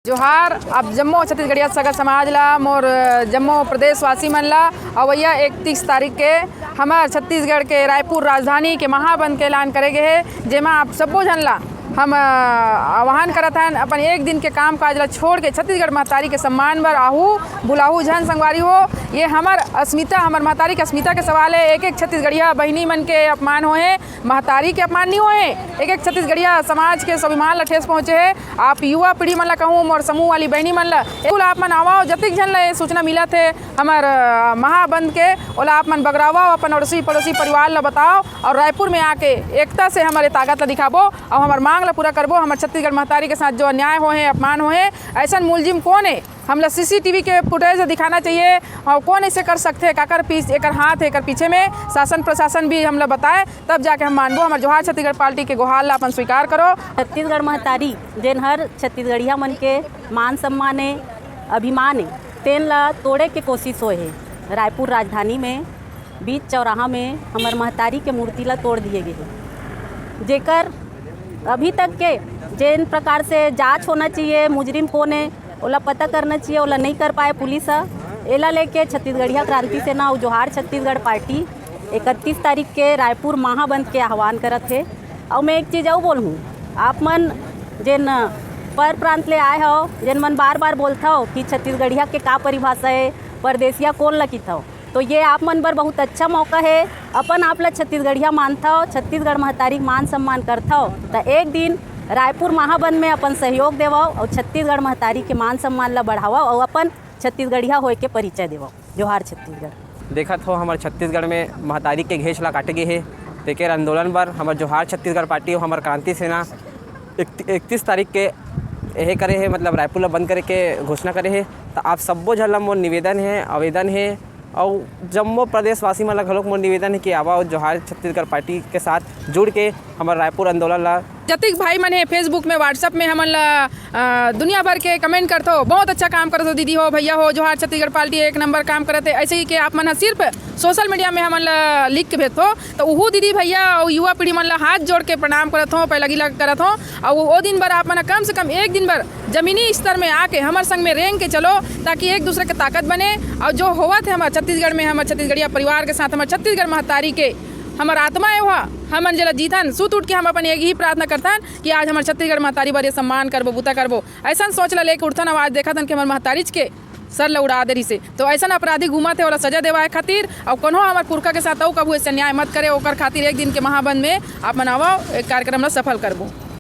जोहार अब जम्मू छत्तीसगढ़िया सगर समाज ला मोर जम्मू प्रदेशवासी मन ला अवैया 31 तारीख के हमार छत्तीसगढ़ के रायपुर राजधानी के महाबंद के ऐलान करे गए है, जेमा आप सब्बो झन ला हम आह्वान करत हन अपन एक दिन के काम काज ला छोड़ के छत्तीसगढ़ महतारी के सम्मान बर आहू बुलाहू झन संगवारी हो। ये हमार अस्मिता हमार महतारी के अस्मिता के सवाल है। एक एक छत्तीसगढ़िया बहिनी मन के अपमान होए, महतारी के अपमान नहीं होए। एक एक छत्तीसगढ़िया समाज के स्वाभिमान ला ठेस पहुँचे है। आप युवा पीढ़ी मन ला कहूँ और समूह वाली बहनी मन ला आप मन आवा जतिक झन ला सूचना मिला थे हमार महाबंद के ओला आप मन बगरावा अपन अड़ोसी पड़ोसी परिवार ला बताओ और रायपुर में आके एकता से हमारे ताकत ला दिखाबो और हमार मांग ला पूरा करबो। हमारे छत्तीसगढ़ महतारी के साथ जो अन्याय हो है, अपमान हो है, ऐसा मुलजिम कौन है हमला सीसीटीवी के फुटेज दिखाना चाहिए और कौन ऐसे कर सकते हैं, काकर पीछे एक हाथ है, एक पीछे में शासन प्रशासन भी हमला बताए तब जाके हम मानबो। हमारे जोहार छत्तीसगढ़ पार्टी के गुहार ला अपन स्वीकार करो। छत्तीसगढ़ महतारी जेन हर छत्तीसगढ़िया मन के मान सम्मान है, अभिमान है, तेन ला तोड़े के कोशिश होए है। रायपुर राजधानी में बीच चौराहा में हमार महतारी के मूर्ति ला तोड़ दिए गए, जेकर अभी तक के जेन प्रकार से जांच होना चाहिए, मुजरिम कौन है ओला पता करना चाहिए, ओला नहीं कर पाए पुलिस। एला लेके छत्तीसगढ़िया क्रांति सेना और जोहार छत्तीसगढ़ पार्टी 31 तारीख के रायपुर महाबंद के आह्वान करत है। और मैं एक चीज़ और बोलूँ, आप मन जेन पर प्रांत ले आए हो, जेन मन बार बार बोलता हो कि छत्तीसगढ़िया के का परिभाषा है, परदेसिया कौन लगित हो, तो ये आप मन बर बहुत अच्छा मौका है। अपन आप ला छत्तीसगढ़िया मानता हो, छत्तीसगढ़ महतारी मान सम्मान करता हो, तो एक दिन रायपुर महाबंद में अपन सहयोग देवो और छत्तीसगढ़ महतारी के मान सम्मान ला बढ़ावा और अपन छत्तीसगढ़िया होए के परिचय देवो। जोहार छत्तीसगढ़। देखत हो हमारे छत्तीसगढ़ में महतारी के घेच ला काटे गए है, तेकर आंदोलन बर हमारे जोहार छत्तीसगढ़ पार्टी और हमारे क्रांति सेना 31 तारीख के यह करे है, मतलब रायपुर ला बंद करे के घोषणा करे है। तो आप सब्बो झन ला मोर निवेदन है, आवेदन है और जम्मू प्रदेशवासी मन ला घलोक मोर निवेदन है कि आवा और जोहार छत्तीसगढ़ पार्टी के साथ जुड़ के हमारे रायपुर आंदोलन ला जतिक भाई मन है फेसबुक में व्हाट्सअप में हमन ला दुनिया भर के कमेंट करते हो, बहुत अच्छा काम करते हो दीदी हो भैया हो, जोहार छत्तीसगढ़ पार्टी एक नंबर काम करते। ऐसे ही कि आप मन सिर्फ सोशल मीडिया में हमन ला लिख के भेजते हो, तो वह दीदी भैया और युवा पीढ़ी मन ला हाथ जोड़ के प्रणाम करत हो, पहला गिला करत हो। और वो दिन भर आप मन कम से कम एक दिन भर जमीनी स्तर में आके हमारे संग में रेंग के चलो, ताकि एक दूसरे के ताकत बने। और जो हुआ थे हमारे छत्तीसगढ़ में, हमारे छत्तीसगढ़िया परिवार के साथ हमारे छत्तीसगढ़ महतारी के हमार आत्मा है वहाँ हमन जला जीतन सुत उठ के हम अपन एक ही प्रार्थना करतन कि आज हमारे छत्तीसगढ़ महतारी बर सम्मान करबो, बुता करबो। ऐसा सोच ला लेके उठतन, आवाज देखतन कि हमारे महतारीज के सर ला उड़ा दे रही से। तो ऐसा अपराधी घूमत है, वाला सजा देवाए खातिर और कोनो हमारे पुरखा के साथ कबू ऐसे न्याय मत करे, ओकर खातिर एक दिन के महाबंद में आप मनावा एक कार्यक्रम ला सफल करबो।